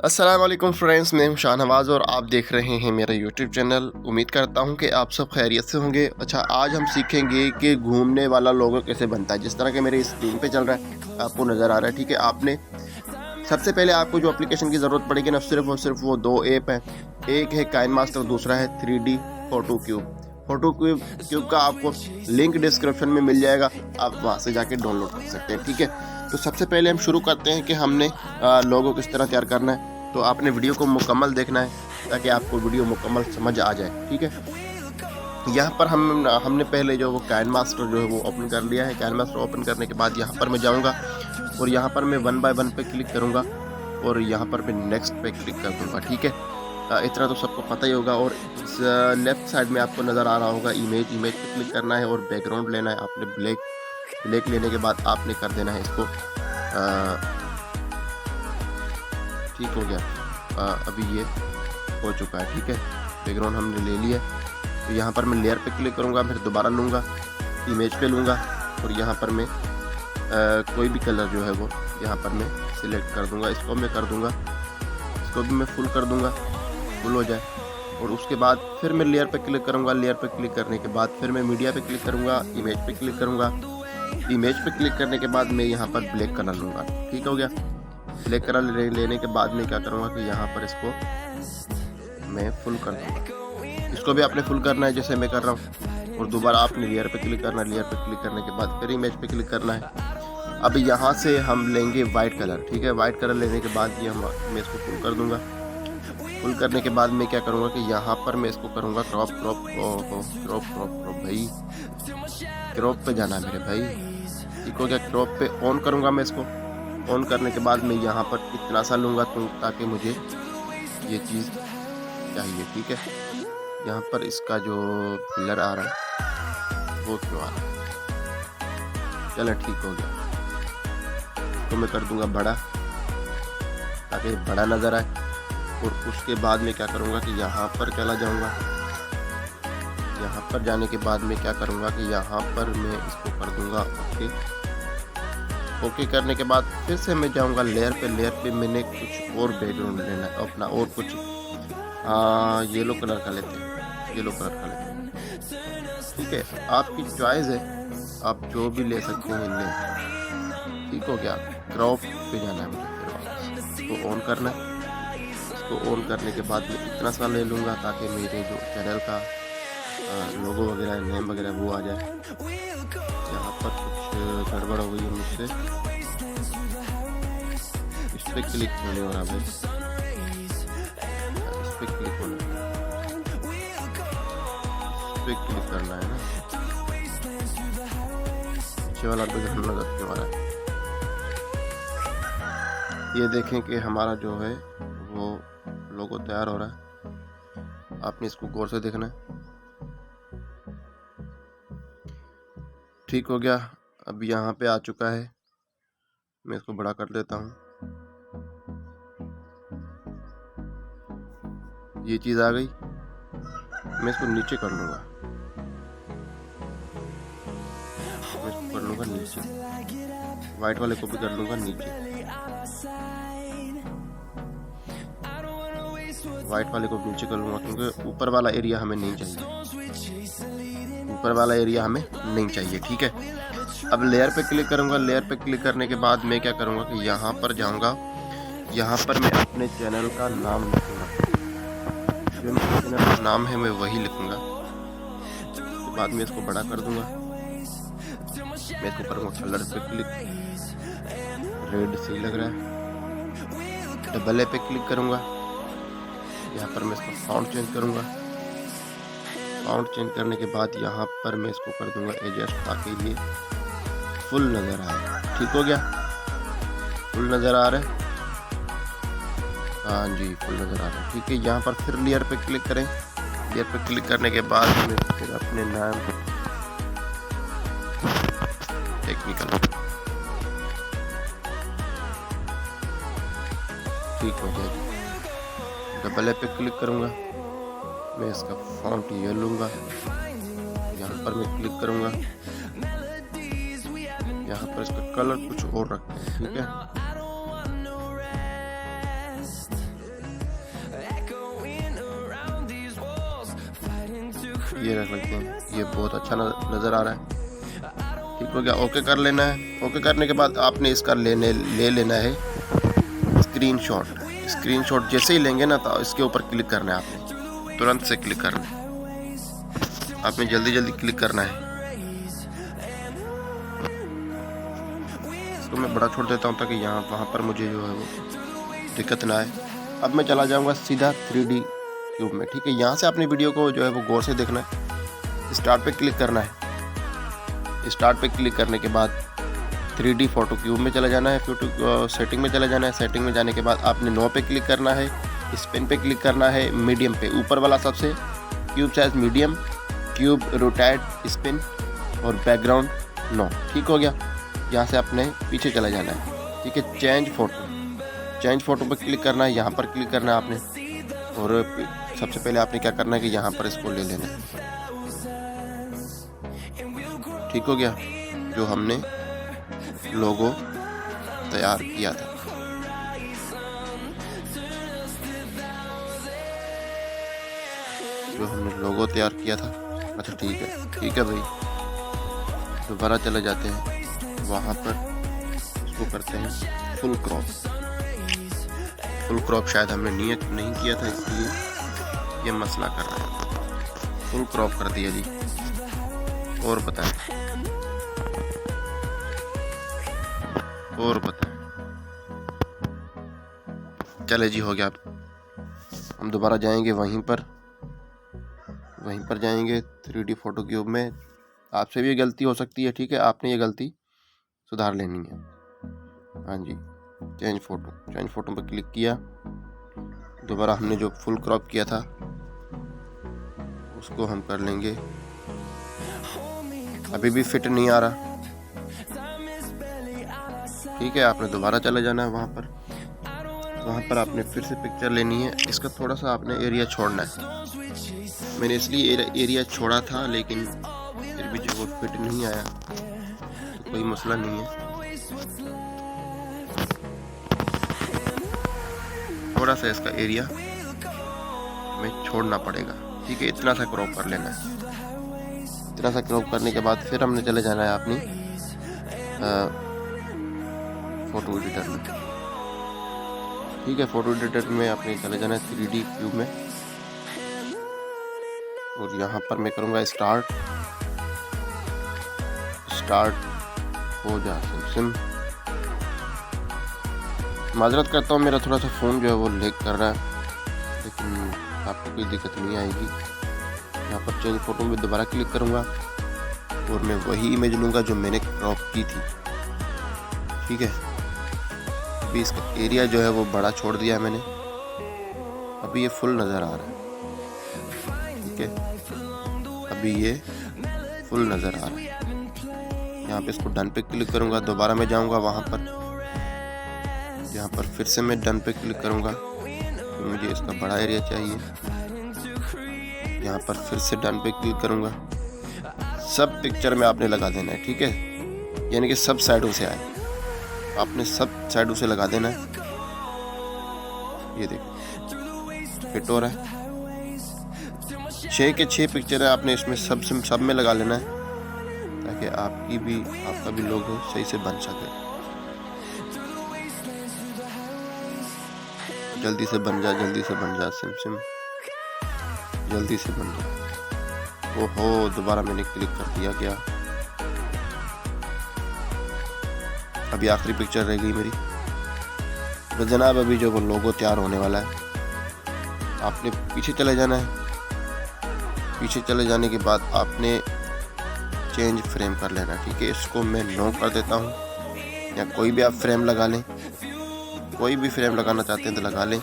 अस्सलाम वालेकुम फ्रेंड्स, मैं हूं शाहनवाज़ और आप देख रहे हैं मेरा यूट्यूब चैनल। उम्मीद करता हूं कि आप सब खैरियत से होंगे। अच्छा, आज हम सीखेंगे कि घूमने वाला लोगो कैसे बनता है। जिस तरह के मेरे स्क्रीन पे चल रहा है आपको नज़र आ रहा है, ठीक है। आपने सबसे पहले आपको जो एप्लीकेशन की ज़रूरत पड़ेगी ना, सिर्फ वो दो ऐप हैं। एक है काइन मास्टर, दूसरा है 3D photo cube. Photo cube का आपको लिंक डिस्क्रिप्शन में मिल जाएगा, आप वहाँ से जाके डाउनलोड कर सकते हैं, ठीक है। तो सबसे पहले हम शुरू करते हैं कि हमने लोगो किस तरह तैयार करना है। तो आपने वीडियो को मुकम्मल देखना है ताकि आपको वीडियो मुकम्मल समझ आ जाए, ठीक है। यहाँ पर हमने पहले जो वो काइन मास्टर जो है वो ओपन कर लिया है। काइन मास्टर ओपन करने के बाद यहाँ पर मैं जाऊँगा और यहाँ पर मैं 1 बाय 1 पे क्लिक करूँगा और यहाँ पर मैं नेक्स्ट पे क्लिक कर दूँगा, ठीक है। इतना तो सबको पता ही होगा। और लेफ्ट साइड में आपको नज़र आ रहा होगा इमेज पे क्लिक करना है और बैकग्राउंड लेना है आपने ब्लैक लेने के बाद आपने कर देना है इसको ठीक हो गया। अभी ये हो चुका है, ठीक है। बैकग्राउंड हमने ले लिया। तो यहाँ पर मैं लेयर पे क्लिक करूँगा, फिर दोबारा लूँगा, इमेज पे लूँगा और यहाँ पर मैं कोई भी कलर जो है वो यहाँ पर मैं सिलेक्ट कर दूँगा। इसको मैं कर दूँगा, इसको भी मैं फुल कर दूँगा, फुल हो जाए। और उसके बाद फिर मैं लेयर पे क्लिक करूँगा। लेयर पे क्लिक करने के बाद फिर मैं मीडिया पे क्लिक करूँगा, इमेज पे क्लिक करूँगा। इमेज पे क्लिक करने के बाद मैं यहाँ पर ब्लैक कलर लूँगा, ठीक हो गया। ब्लैक कलर लेने के बाद मैं क्या करूँगा कि यहाँ पर इसको मैं फुल कर दूँगा। इसको भी आपने फुल करना है जैसे मैं कर रहा हूँ। और दोबारा आपने लेयर पे क्लिक करना है। लेयर पे क्लिक करने के बाद फिर इमेज पे क्लिक करना है। अब यहाँ से हम लेंगे वाइट कलर, ठीक है। वाइट कलर लेने के बाद ये मैं इसको फुल कर दूँगा। फुल करने के बाद मैं क्या करूँगा कि यहाँ पर मैं इसको करूँगा क्रॉप भाई, क्रॉप पे जाना है मेरे भाई, ठीक हो गया। क्रॉप पे ऑन करूँगा मैं इसको। ऑन करने के बाद मैं यहाँ पर इतना सा लूँगा तो ताकि मुझे ये चीज़ चाहिए, ठीक है। यहाँ पर इसका जो पिलर आ रहा है वो क्यों आ रहा है, चलो ठीक हो गया। तो मैं कर दूँगा बड़ा ताकि बड़ा नज़र आए। और उसके बाद मैं क्या करूँगा कि यहाँ पर चला जाऊँगा। यहाँ पर जाने के बाद मैं क्या करूँगा कि यहाँ पर मैं इसको कर दूँगा ओके करने के बाद फिर से मैं जाऊँगा लेयर पे मैंने कुछ और बैकग्राउंड लेना है अपना, और कुछ येलो कलर का लेते हैं, ठीक है। आपकी चॉइस है, आप जो भी ले सकते हैं ले, ठीक हो गया। क्रॉप पे जाना है मुझे, इसको ऑन करना है। इसको ऑन करने के बाद मैं इतना सा ले लूँगा ताकि मेरे जो चैनल का लोगो वगैरह नेम वगैरह वो आ जाए। यहाँ पर कुछ गड़बड़ हो गई है मुझसे, इस पर क्लिक होने वाला भाई, इस पर क्लिक होना, इस पर क्लिक करना है ना, पीछे वाला तो हम लगा के हमारा। ये देखें कि हमारा जो है वो लोगो तैयार हो रहा है। आपने इसको गौर से देखना है, ठीक हो गया। अब यहाँ पे आ चुका है, मैं इसको बड़ा कर देता हूँ। ये चीज़ आ गई, मैं इसको नीचे कर लूँगा, मैं इसको कर लूँगा नीचे। वाइट वाले को भी कर लूँगा नीचे, वाइट वाले को नीचे कर लूँगा क्योंकि ऊपर वाला एरिया हमें नहीं चाहिए, ऊपर वाला एरिया हमें नहीं चाहिए, ठीक है। अब लेयर पे क्लिक करूँगा। लेयर पे क्लिक करने के बाद मैं क्या करूँगा कि यहाँ पर जाऊँगा। यहाँ पर मैं अपने चैनल का नाम लिखूँगा, जो मेरे चैनल का नाम है मैं वही लिखूँगा। उसके बाद मैं इसको बड़ा कर दूँगा। मैं इसको करूँगा कलर पे क्लिक, रेड सही लग रहा है। डबल ए पे क्लिक करूँगा। यहाँ पर मैं इसका फाउंट चेंज करूँगा। फाउंट चेंज करने के बाद यहाँ पर मैं इसको कर दूँगा एडजस्ट ताकि ये फुल नज़र आए, ठीक हो गया। फुल नज़र आ रहा है, हाँ जी फुल नज़र आ रहा है, ठीक है। यहाँ पर फिर लेयर पे क्लिक करें। लेयर पे क्लिक करने के बाद मैं फिर अपने नाम टेक्निकल, ठीक हो गया। डबल ए पे क्लिक करूँगा, मैं इसका फॉन्ट ये लूँगा। यहाँ पर मैं क्लिक करूँगा, यहाँ पर इसका कलर कुछ और रखते हैं, ठीक है। ये रख लेते हैं, ये बहुत अच्छा नज़र आ रहा है। ठीक हो गया, ओके कर लेना है। ओके करने के बाद आपने इसका ले लेना है स्क्रीनशॉट। स्क्रीनशॉट जैसे ही लेंगे ना तो इसके ऊपर क्लिक करना है, आपने तुरंत से क्लिक करना है, आपने जल्दी क्लिक करना है। इसको मैं बड़ा छोड़ देता हूँ ताकि वहाँ पर मुझे जो है वो दिक्कत ना आए। अब मैं चला जाऊँगा सीधा 3D क्यूब में। ठीक है, यहाँ से अपनी वीडियो को जो है वो गौर से देखना है। स्टार्ट पे क्लिक करना है। स्टार्ट पे क्लिक करने के बाद 3D फोटो क्यूब में चला जाना है, फोटो सेटिंग में चला जाना है। सेटिंग में जाने के बाद आपने नो पे क्लिक करना है, स्पिन पे क्लिक करना है, मीडियम पे ऊपर वाला सबसे, cube size medium, cube rotate spin और बैकग्राउंड नो। ठीक हो गया, यहाँ से अपने पीछे चला जाना है। ठीक है, चेंज फोटो पे क्लिक करना है, यहाँ पर क्लिक करना है आपने। और सबसे पहले आपने क्या करना है कि यहाँ पर इसको ले लेना है। ठीक हो गया, जो हमने लोगो तैयार किया था। अच्छा ठीक है भाई, दोबारा चले जाते हैं वहाँ पर, इसको करते हैं फुल क्रॉप। शायद हमने नियत नहीं किया था, इसलिए ये मसला कर रहा है। फुल क्रॉप कर दिया जी। और बताएं चले जी, हो गया। हम दोबारा जाएंगे वहीं पर जाएंगे 3D फोटो क्यूब में। आपसे भी ये गलती हो सकती है, ठीक है, आपने ये गलती सुधार लेनी है। हाँ जी, चेंज फोटो पर क्लिक किया। दोबारा हमने जो फुल क्रॉप किया था उसको हम कर लेंगे। अभी भी फिट नहीं आ रहा। ठीक है, आपने दोबारा चले जाना है वहाँ पर आपने फिर से पिक्चर लेनी है। इसका थोड़ा सा आपने एरिया छोड़ना है। मैंने इसलिए एरिया छोड़ा था, लेकिन फिर भी जो वो फिट नहीं आया तो कोई मसला नहीं है। थोड़ा सा इसका एरिया हमें छोड़ना पड़ेगा। ठीक है, इतना सा क्रॉप कर लेना है। इतना सा क्रॉप करने के बाद फिर हमने चले जाना है अपनी फोटो एडिटर में। ठीक है, फोटो एडिटर में आपने चले जाना है 3D क्यूब में, और यहाँ पर मैं करूँगा स्टार्ट हो जा सिम। माजरत करता हूँ, मेरा थोड़ा सा फ़ोन जो है वो लैग कर रहा है, लेकिन आपको कोई दिक्कत नहीं आएगी। यहाँ पर चेंज फोटो में दोबारा क्लिक करूँगा और मैं वही इमेज लूँगा जो मैंने क्रॉप की थी। ठीक है, अभी इसका एरिया जो है वो बड़ा छोड़ दिया है मैंने, अभी ये फुल नज़र आ रहा है। ठीक है, अभी ये फुल नज़र आ रहा है। यहाँ पे इसको डन पे क्लिक करूँगा। दोबारा मैं जाऊँगा वहाँ पर, यहाँ पर फिर से मैं डन पे क्लिक करूँगा, तो मुझे इसका बड़ा एरिया चाहिए। यहाँ पर फिर से डन पे क्लिक करूँगा। सब पिक्चर में आपने लगा देना है। ठीक है, यानी कि सब साइडों से आए, आपने सब साइडों से लगा देना है। ये देखो फिट हो रहा है। 6 के 6 पिक्चर है, आपने इसमें सब में लगा लेना है, ताकि आपका भी लोगो सही से बन सके। जल्दी से बन जा सिम, जल्दी से बन जा। ओहो, दोबारा मैंने क्लिक कर दिया क्या? अभी आखिरी पिक्चर रह गई मेरी। तो जनाब अभी जो वो लोगो तैयार होने वाला है, आपने पीछे चले जाना है। पीछे चले जाने के बाद आपने चेंज फ्रेम कर लेना। ठीक है, इसको मैं नो कर देता हूँ, या कोई भी आप फ्रेम लगा लें, कोई भी फ्रेम लगाना चाहते हैं तो लगा लें,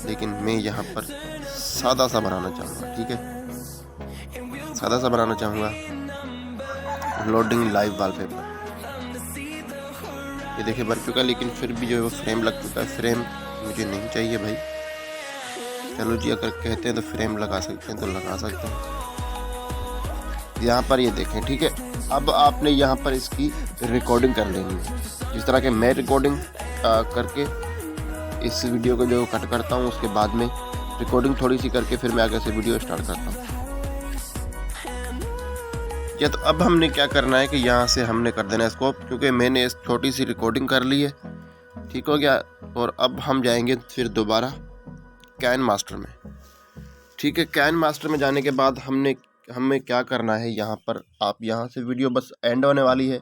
लेकिन मैं यहाँ पर सादा सा बनाना चाहूँगा। ठीक है, सादा सा बनाना चाहूँगा। लोडिंग लाइव वॉलपेपर, ये देखिए बन चुका, लेकिन फिर भी जो है वो फ्रेम लग चुका है। फ्रेम मुझे नहीं चाहिए भाई। चलो जी, अगर कहते हैं तो फ्रेम लगा सकते हैं तो लगा सकते हैं। यहाँ पर ये देखें। ठीक है, अब आपने यहाँ पर इसकी रिकॉर्डिंग कर लेनी है, जिस तरह के मैं रिकॉर्डिंग करके इस वीडियो को जो कट करता हूँ, उसके बाद में रिकॉर्डिंग थोड़ी सी करके फिर मैं आगे से वीडियो स्टार्ट करता हूँ। या तो अब हमने क्या करना है कि यहाँ से हमने कर देना है स्कोप, क्योंकि मैंने इस छोटी सी रिकॉर्डिंग कर ली है। ठीक हो गया। और अब हम जाएंगे फिर दोबारा कैन मास्टर में। ठीक है, कैन मास्टर में जाने के बाद हमें क्या करना है, यहाँ पर आप यहाँ से वीडियो बस एंड होने वाली है।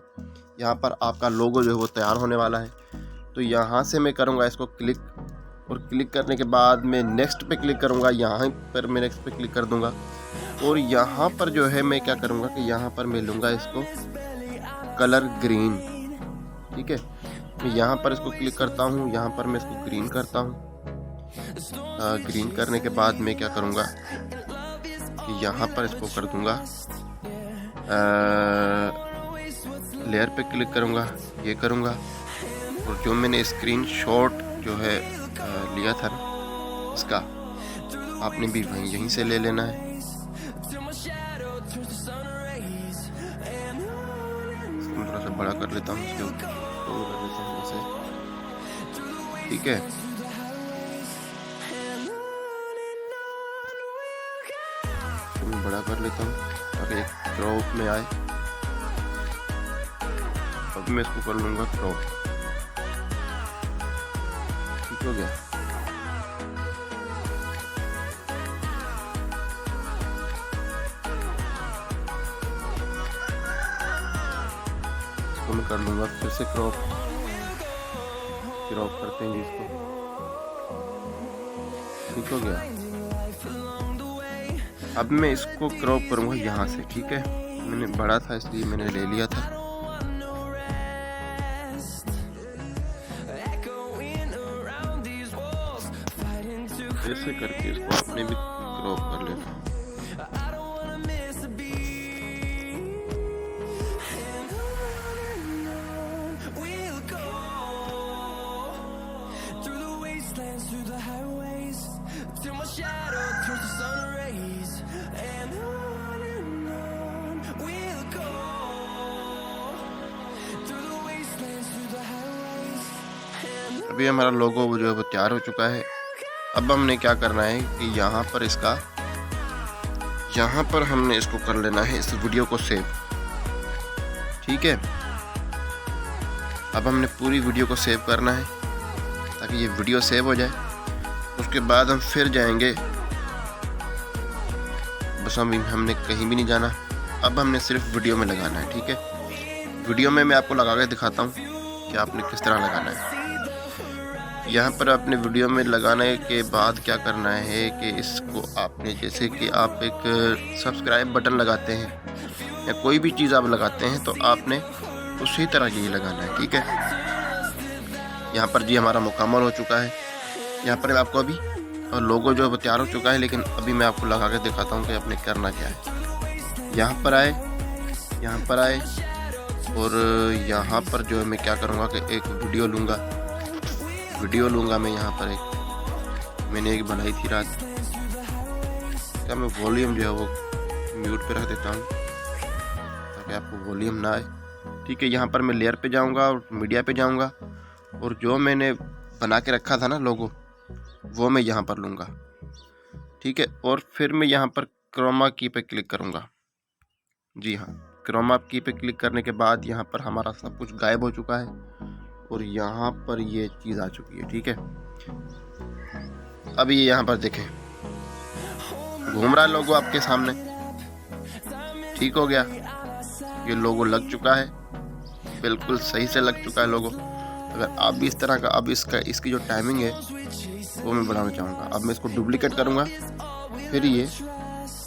यहाँ पर आपका लोगो जो है वो तैयार होने वाला है। तो यहाँ से मैं करूँगा इसको क्लिक, और क्लिक करने के बाद मैं नेक्स्ट पे क्लिक करूँगा। यहाँ पर मैं नेक्स्ट पे क्लिक कर दूँगा और यहाँ पर जो है मैं क्या करूँगा कि यहाँ पर मैं लूँगा इसको कलर ग्रीन। ठीक है, मैं यहाँ पर इसको क्लिक करता हूँ, यहाँ पर मैं इसको ग्रीन करता हूँ। ग्रीन करने के बाद मैं क्या करूँगा कि यहाँ पर इसको कर दूँगा, लेयर पे क्लिक करूँगा, ये करूँगा। और जो मैंने स्क्रीनशॉट जो है लिया था इसका, आपने भी वहीं यहीं से ले लेना है। थोड़ा सा बड़ा कर लेता हूँ, इसके ऊपर कर लेता हूँ ऐसे। ठीक है, मैं बड़ा कर लेता हूँ ताकि एक क्रॉप में आए। अब मैं इसको कर लूँगा क्रॉप। ठीक हो गया। इसको मैं कर लूँगा फिर से क्रॉप करते हैं इसको। ठीक हो गया। अब मैं इसको क्रॉप करूँगा यहाँ से। ठीक है, मैंने बड़ा था इसलिए मैंने ले लिया था। ऐसे करके इसको आपने भी क्रॉप कर लेना। अभी हमारा लोगो जो है वो तैयार हो चुका है। अब हमने क्या करना है कि यहाँ पर हमने इसको कर लेना है, इस वीडियो को सेव। ठीक है, अब हमने पूरी वीडियो को सेव करना है ताकि ये वीडियो सेव हो जाए। उसके बाद हम फिर जाएंगे, बस हमने कहीं भी नहीं जाना। अब हमने सिर्फ वीडियो में लगाना है। ठीक है, वीडियो में मैं आपको लगा के दिखाता हूँ कि आपने किस तरह लगाना है। यहाँ पर अपने वीडियो में लगाने के बाद क्या करना है कि इसको आपने, जैसे कि आप एक सब्सक्राइब बटन लगाते हैं या कोई भी चीज़ आप लगाते हैं तो आपने उसी तरह ये लगाना है। ठीक है, यहाँ पर जी हमारा मुकम्मल हो चुका है। यहाँ पर आपको अभी और लोगो जो है वो तैयार हो चुका है, लेकिन अभी मैं आपको लगा के दिखाता हूँ कि आपने करना क्या है। यहाँ पर आए और यहाँ पर जो है मैं क्या करूँगा कि एक वीडियो लूँगा मैं। यहाँ पर मैंने एक बनाई थी रात, क्या मैं वॉल्यूम जो है वो म्यूट पे रख देता हूँ ताकि आपको वॉल्यूम ना आए। ठीक है, यहाँ पर मैं लेयर पे जाऊँगा और मीडिया पे जाऊँगा और जो मैंने बना के रखा था ना लोगो, वो मैं यहाँ पर लूँगा। ठीक है, और फिर मैं यहाँ पर क्रोमा की पे क्लिक करूँगा। जी हाँ, क्रोमा की पे क्लिक करने के बाद यहाँ पर हमारा सब कुछ गायब हो चुका है और यहाँ पर ये चीज़ आ चुकी है। ठीक है, अब ये यहाँ पर देखें घूम रहा है लोगो आपके सामने। ठीक हो गया, ये लोगो लग चुका है, बिल्कुल सही से लग चुका है लोगो। अगर आप भी इस तरह का, अब इसकी जो टाइमिंग है वो मैं बढ़ाना चाहूँगा। अब मैं इसको डुप्लीकेट करूँगा, फिर ये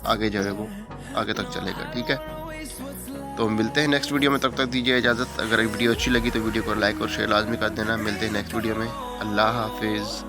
आगे जो है वो आगे तक चलेगा। ठीक है, तो मिलते हैं नेक्स्ट वीडियो में, तब तक दीजिए इजाज़त। अगर वीडियो अच्छी लगी तो वीडियो को लाइक और शेयर लाजमी कर देना। मिलते हैं नेक्स्ट वीडियो में। अल्लाह हाफिज़।